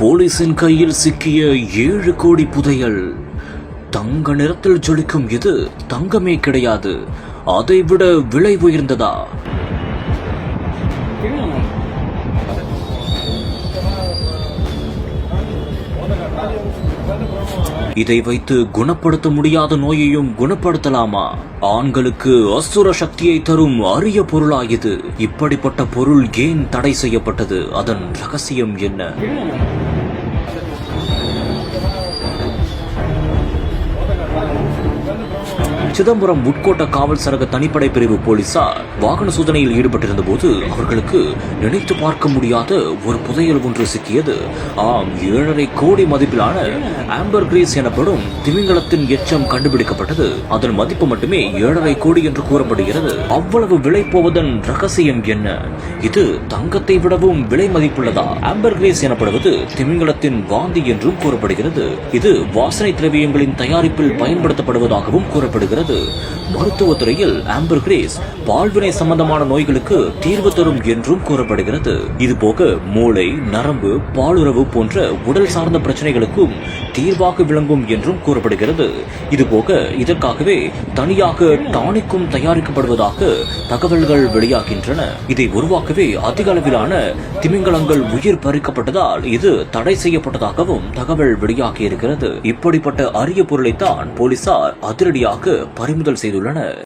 போலீசின் கையில் சிக்கிய 7 கோடி புதையல். தங்க நிறத்தில் ஜொலிக்கும் இது தங்கமே கிடையாது, அதைவிட விலை உயர்ந்ததா? இதை வைத்து குணப்படுத்த முடியாத நோயையும் குணப்படுத்தலாமா? ஆண்களுக்கு அசுர சக்தியை தரும் அரிய பொருளா இது? இப்படிப்பட்ட பொருள் ஏன் தடை செய்யப்பட்டது? அதன் ரகசியம் என்ன? சிதம்பரம் உட்கோட்ட காவல் சரக தனிப்படை பிரிவு போலீசார் வாகன சோதனையில் ஈடுபட்டிருந்த போது அவர்களுக்கு நினைத்து பார்க்க முடியாத ஒரு புதையல் ஒன்று சிக்கியது. ஆம், 7.5 கோடி மதிப்பிலான ஆம்பர் கிரீஸ் எனப்படும் திமிங்கலத்தின் எச்சம் கண்டுபிடிக்கப்பட்டது. அதன் மதிப்பு மட்டுமே 7.5 கோடி என்று கூறப்படுகிறது. அவ்வளவு விலை போவதன் ரகசியம் என்ன? இது தங்கத்தை விடவும் விலை மதிப்புள்ளதா? ஆம்பர் கிரீஸ் எனப்படுவது திமிங்கலத்தின் வாந்தி என்றும் கூறப்படுகிறது. இது வாசனை திரவியங்களின் தயாரிப்பில் பயன்படுத்தப்படுவதாகவும் கூறப்படுகிறது. மருத்துவத்துறையில் ஆம்பர் கிரீஸ் பால்வினை சம்பந்தமான நோய்களுக்கு தீர்வு தரும் என்றும் கூறப்படுகிறது. இதுபோக மூளை, நரம்பு, பாலுறவு போன்ற உடல் சார்ந்த பிரச்சனைகளுக்கும் தீர்வாக விளங்கும் என்றும் கூறப்படுகிறது. இதுபோக இதற்காகவே தனியாக டானிக்கும் தயாரிக்கப்படுவதாக தகவல்கள் வெளியாகின்றன. இதை உருவாக்கவே அதிக அளவிலான திமிங்கலங்கள் உயிர் பறிக்கப்பட்டதால் இது தடை செய்யப்பட்டதாகவும் தகவல் வெளியாகியிருக்கிறது. இப்படிப்பட்ட அரிய பொருளைத்தான் போலீசார் அதிரடியாக பறிமுதல் செய்துள்ளனர்.